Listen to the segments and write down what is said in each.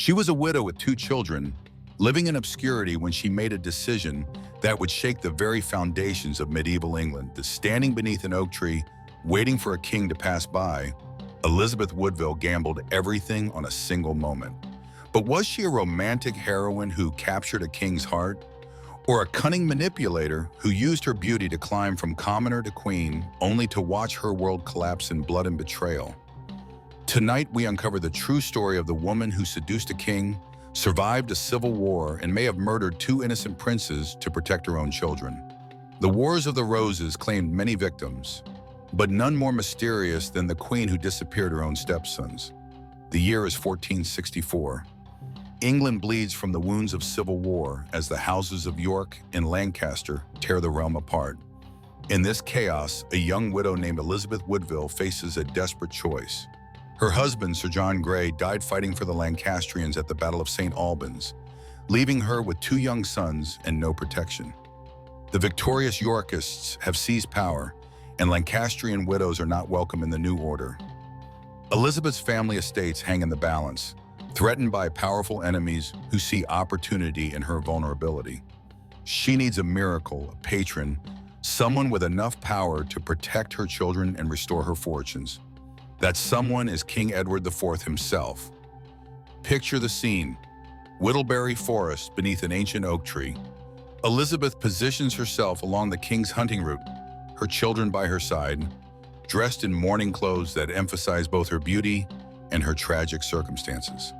She was a widow with 2 children, living in obscurity when she made a decision that would shake the very foundations of medieval England. Standing beneath an oak tree, waiting for a king to pass by, Elizabeth Woodville gambled everything on a single moment. But was she a romantic heroine who captured a king's heart? Or a cunning manipulator who used her beauty to climb from commoner to queen, only to watch her world collapse in blood and betrayal? Tonight, we uncover the true story of the woman who seduced a king, survived a civil war, and may have murdered 2 innocent princes to protect her own children. The Wars of the Roses claimed many victims, but none more mysterious than the queen who disappeared her own stepsons. The year is 1464. England bleeds from the wounds of civil war as the houses of York and Lancaster tear the realm apart. In this chaos, a young widow named Elizabeth Woodville faces a desperate choice. Her husband, Sir John Grey, died fighting for the Lancastrians at the Battle of St. Albans, leaving her with 2 young sons and no protection. The victorious Yorkists have seized power, and Lancastrian widows are not welcome in the new order. Elizabeth's family estates hang in the balance, threatened by powerful enemies who see opportunity in her vulnerability. She needs a miracle, a patron, someone with enough power to protect her children and restore her fortunes. That someone is King Edward IV himself. Picture the scene: Whittleberry Forest beneath an ancient oak tree. Elizabeth positions herself along the king's hunting route, her children by her side, dressed in mourning clothes that emphasize both her beauty and her tragic circumstances.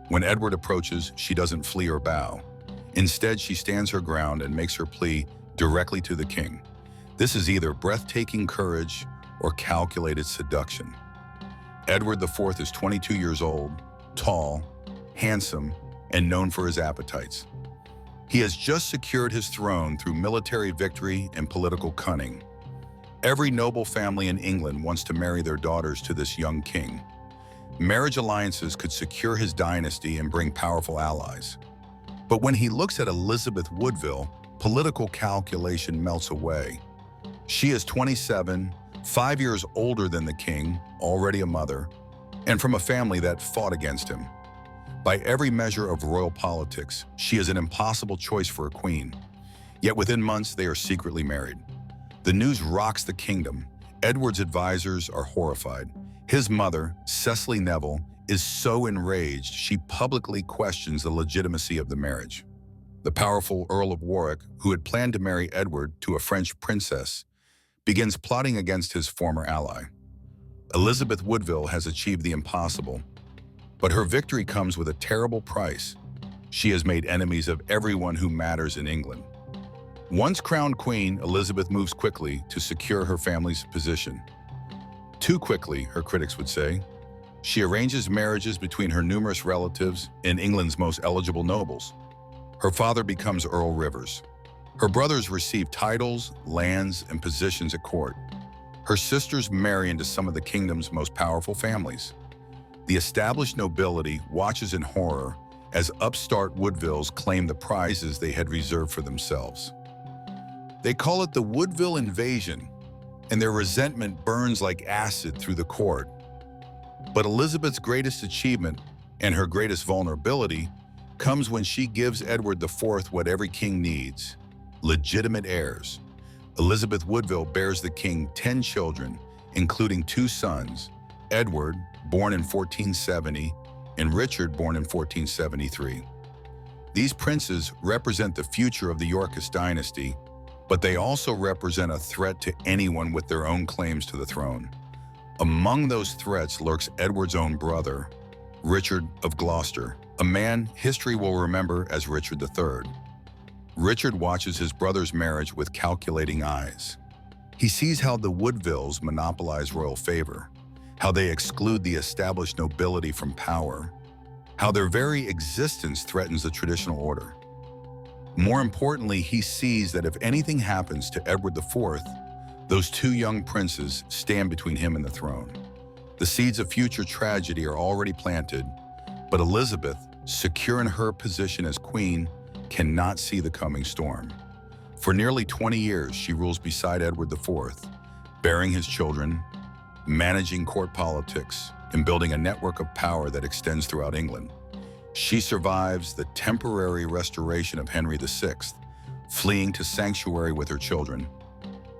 When Edward approaches, she doesn't flee or bow. Instead, she stands her ground and makes her plea directly to the king. This is either breathtaking courage or calculated seduction. Edward IV is 22 years old, tall, handsome, and known for his appetites. He has just secured his throne through military victory and political cunning. Every noble family in England wants to marry their daughters to this young king. Marriage alliances could secure his dynasty and bring powerful allies. But when he looks at Elizabeth Woodville, political calculation melts away. She is 27, 5 years older than the king, already a mother, and from a family that fought against him. By every measure of royal politics, she is an impossible choice for a queen. Yet within months, they are secretly married. The news rocks the kingdom. Edward's advisors are horrified. His mother, Cecily Neville, is so enraged she publicly questions the legitimacy of the marriage. The powerful Earl of Warwick, who had planned to marry Edward to a French princess, begins plotting against his former ally. Elizabeth Woodville has achieved the impossible, but her victory comes with a terrible price. She has made enemies of everyone who matters in England. Once crowned queen, Elizabeth moves quickly to secure her family's position. Too quickly, her critics would say. She arranges marriages between her numerous relatives and England's most eligible nobles. Her father becomes Earl Rivers. Her brothers receive titles, lands, and positions at court. Her sisters marry into some of the kingdom's most powerful families. The established nobility watches in horror as upstart Woodvilles claim the prizes they had reserved for themselves. They call it the Woodville invasion, and their resentment burns like acid through the court. But Elizabeth's greatest achievement and her greatest vulnerability comes when she gives Edward IV what every king needs: legitimate heirs. Elizabeth Woodville bears the king 10 children, including 2 sons, Edward, born in 1470, and Richard, born in 1473. These princes represent the future of the Yorkist dynasty, but they also represent a threat to anyone with their own claims to the throne. Among those threats lurks Edward's own brother, Richard of Gloucester, a man history will remember as Richard III. Richard watches his brother's marriage with calculating eyes. He sees how the Woodvilles monopolize royal favor, how they exclude the established nobility from power, how their very existence threatens the traditional order. More importantly, he sees that if anything happens to Edward IV, those 2 young princes stand between him and the throne. The seeds of future tragedy are already planted, but Elizabeth, secure in her position as queen, cannot see the coming storm. For nearly 20 years, she rules beside Edward IV, bearing his children, managing court politics, and building a network of power that extends throughout England. She survives the temporary restoration of Henry VI, fleeing to sanctuary with her children,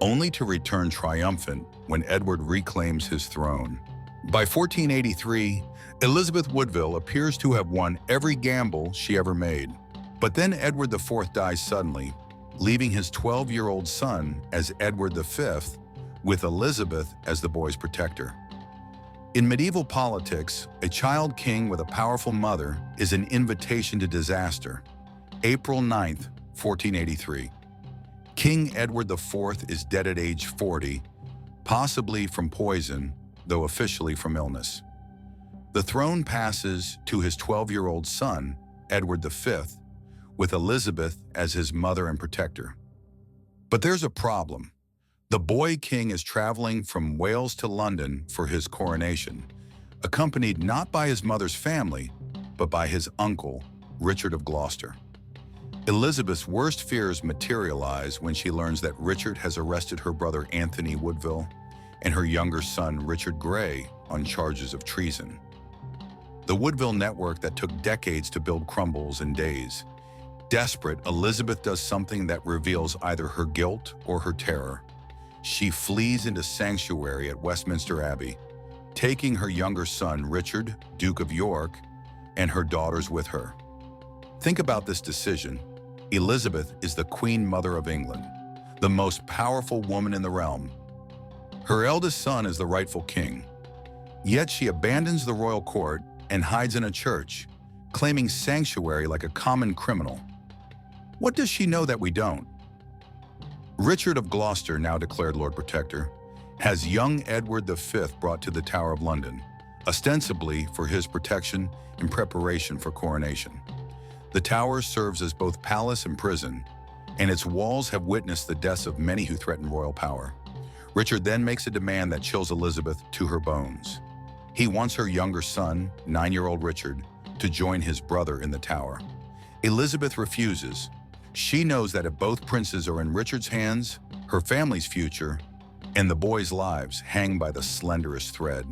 only to return triumphant when Edward reclaims his throne. By 1483, Elizabeth Woodville appears to have won every gamble she ever made. But then Edward IV dies suddenly, leaving his 12-year-old son as Edward V, with Elizabeth as the boy's protector. In medieval politics, a child king with a powerful mother is an invitation to disaster. April 9, 1483. King Edward IV is dead at age 40, possibly from poison, though officially from illness. The throne passes to his 12-year-old son, Edward V, with Elizabeth as his mother and protector. But there's a problem. The boy king is traveling from Wales to London for his coronation, accompanied not by his mother's family, but by his uncle, Richard of Gloucester. Elizabeth's worst fears materialize when she learns that Richard has arrested her brother Anthony Woodville and her younger son Richard Grey on charges of treason. The Woodville network that took decades to build crumbles in days. Desperate, Elizabeth does something that reveals either her guilt or her terror. She flees into sanctuary at Westminster Abbey, taking her younger son, Richard, Duke of York, and her daughters with her. Think about this decision. Elizabeth is the Queen Mother of England, the most powerful woman in the realm. Her eldest son is the rightful king. Yet she abandons the royal court and hides in a church, claiming sanctuary like a common criminal. What does she know that we don't? Richard of Gloucester, now declared Lord Protector, has young Edward V brought to the Tower of London, ostensibly for his protection in preparation for coronation. The Tower serves as both palace and prison, and its walls have witnessed the deaths of many who threaten royal power. Richard then makes a demand that chills Elizabeth to her bones. He wants her younger son, 9-year-old Richard, to join his brother in the Tower. Elizabeth refuses. She knows that if both princes are in Richard's hands, her family's future and the boys' lives hang by the slenderest thread.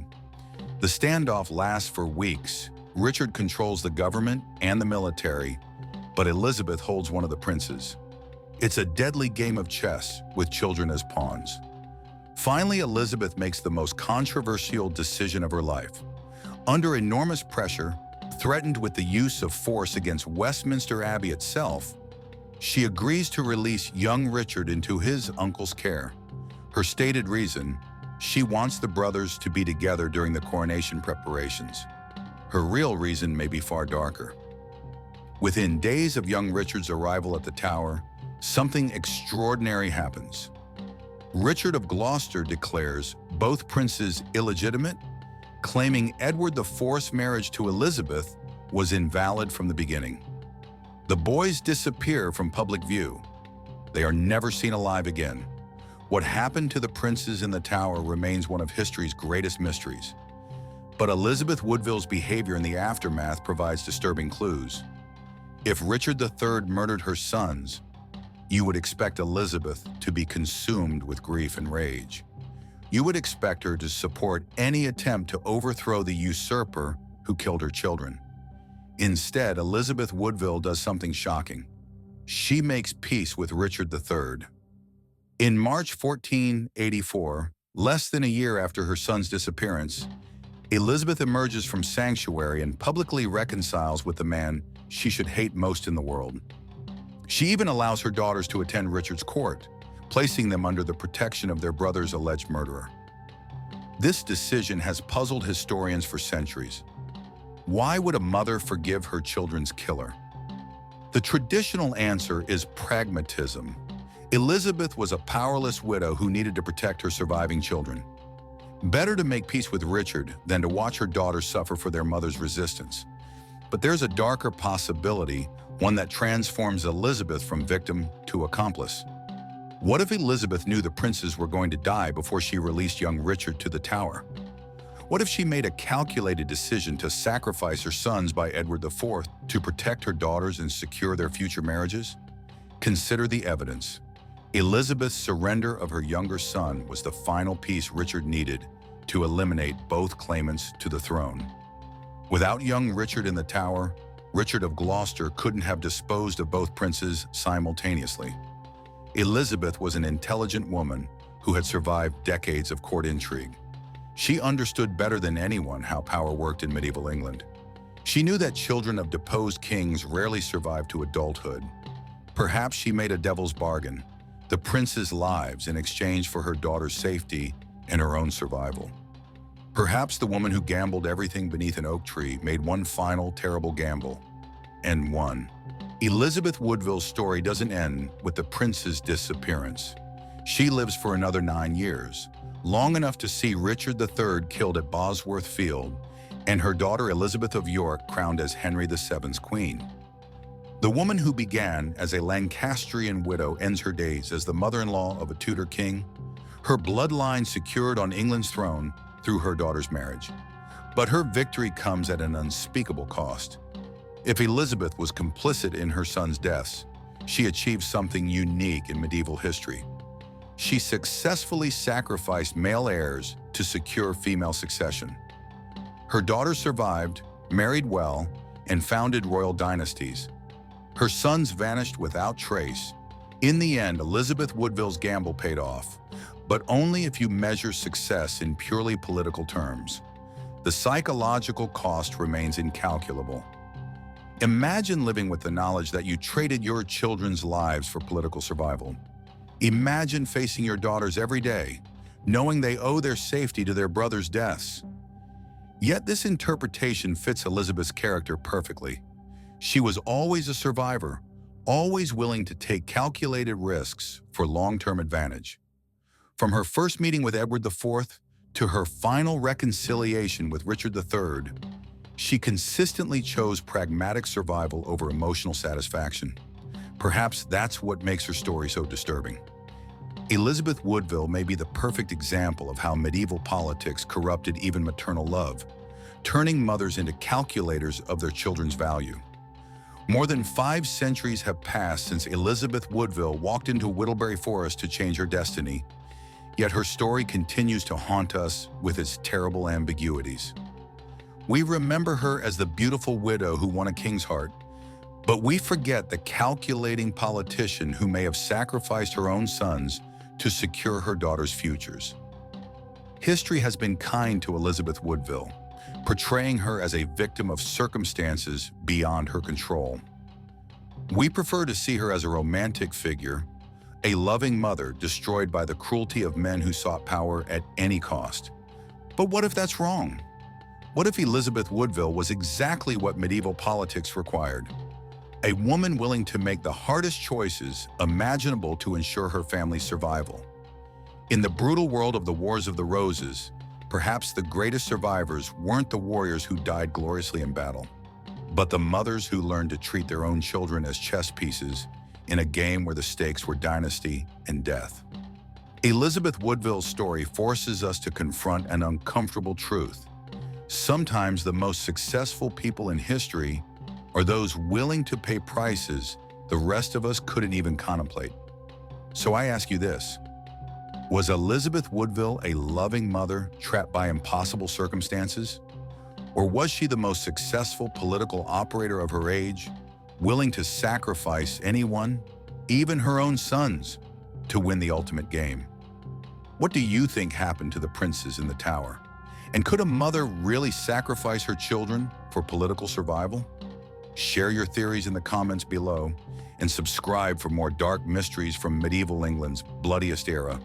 The standoff lasts for weeks. Richard controls the government and the military, but Elizabeth holds one of the princes. It's a deadly game of chess with children as pawns. Finally, Elizabeth makes the most controversial decision of her life. Under enormous pressure, threatened with the use of force against Westminster Abbey itself, she agrees to release young Richard into his uncle's care. Her stated reason, she wants the brothers to be together during the coronation preparations. Her real reason may be far darker. Within days of young Richard's arrival at the Tower, something extraordinary happens. Richard of Gloucester declares both princes illegitimate, claiming Edward IV's marriage to Elizabeth was invalid from the beginning. The boys disappear from public view. They are never seen alive again. What happened to the princes in the Tower remains one of history's greatest mysteries. But Elizabeth Woodville's behavior in the aftermath provides disturbing clues. If Richard III murdered her sons, you would expect Elizabeth to be consumed with grief and rage. You would expect her to support any attempt to overthrow the usurper who killed her children. Instead, Elizabeth Woodville does something shocking. She makes peace with Richard III. In March 1484, less than a year after her son's disappearance, Elizabeth emerges from sanctuary and publicly reconciles with the man she should hate most in the world. She even allows her daughters to attend Richard's court, placing them under the protection of their brother's alleged murderer. This decision has puzzled historians for centuries. Why would a mother forgive her children's killer? The traditional answer is pragmatism. Elizabeth was a powerless widow who needed to protect her surviving children. Better to make peace with Richard than to watch her daughters suffer for their mother's resistance. But there's a darker possibility, one that transforms Elizabeth from victim to accomplice. What if Elizabeth knew the princes were going to die before she released young Richard to the Tower? What if she made a calculated decision to sacrifice her sons by Edward IV to protect her daughters and secure their future marriages? Consider the evidence. Elizabeth's surrender of her younger son was the final piece Richard needed to eliminate both claimants to the throne. Without young Richard in the Tower, Richard of Gloucester couldn't have disposed of both princes simultaneously. Elizabeth was an intelligent woman who had survived decades of court intrigue. She understood better than anyone how power worked in medieval England. She knew that children of deposed kings rarely survived to adulthood. Perhaps she made a devil's bargain, the princes' lives in exchange for her daughter's safety and her own survival. Perhaps the woman who gambled everything beneath an oak tree made one final terrible gamble, and won. Elizabeth Woodville's story doesn't end with the prince's disappearance. She lives for another 9 years, long enough to see Richard III killed at Bosworth Field and her daughter Elizabeth of York crowned as Henry VII's queen. The woman who began as a Lancastrian widow ends her days as the mother-in-law of a Tudor king, her bloodline secured on England's throne through her daughter's marriage. But her victory comes at an unspeakable cost. If Elizabeth was complicit in her son's deaths, she achieved something unique in medieval history. She successfully sacrificed male heirs to secure female succession. Her daughter survived, married well, and founded royal dynasties. Her sons vanished without trace. In the end, Elizabeth Woodville's gamble paid off, but only if you measure success in purely political terms. The psychological cost remains incalculable. Imagine living with the knowledge that you traded your children's lives for political survival. Imagine facing your daughters every day, knowing they owe their safety to their brothers' deaths. Yet this interpretation fits Elizabeth's character perfectly. She was always a survivor, always willing to take calculated risks for long-term advantage. From her first meeting with Edward IV to her final reconciliation with Richard III, she consistently chose pragmatic survival over emotional satisfaction. Perhaps that's what makes her story so disturbing. Elizabeth Woodville may be the perfect example of how medieval politics corrupted even maternal love, turning mothers into calculators of their children's value. More than 5 centuries have passed since Elizabeth Woodville walked into Whittleberry Forest to change her destiny, yet her story continues to haunt us with its terrible ambiguities. We remember her as the beautiful widow who won a king's heart, but we forget the calculating politician who may have sacrificed her own sons to secure her daughter's futures. History has been kind to Elizabeth Woodville, portraying her as a victim of circumstances beyond her control. We prefer to see her as a romantic figure, a loving mother destroyed by the cruelty of men who sought power at any cost. But what if that's wrong? What if Elizabeth Woodville was exactly what medieval politics required? A woman willing to make the hardest choices imaginable to ensure her family's survival. In the brutal world of the Wars of the Roses, perhaps the greatest survivors weren't the warriors who died gloriously in battle, but the mothers who learned to treat their own children as chess pieces in a game where the stakes were dynasty and death. Elizabeth Woodville's story forces us to confront an uncomfortable truth. Sometimes the most successful people in history are those willing to pay prices the rest of us couldn't even contemplate. So I ask you this: was Elizabeth Woodville a loving mother trapped by impossible circumstances? Or was she the most successful political operator of her age, willing to sacrifice anyone, even her own sons, to win the ultimate game? What do you think happened to the princes in the tower? And could a mother really sacrifice her children for political survival? Share your theories in the comments below and subscribe for more dark mysteries from medieval England's bloodiest era.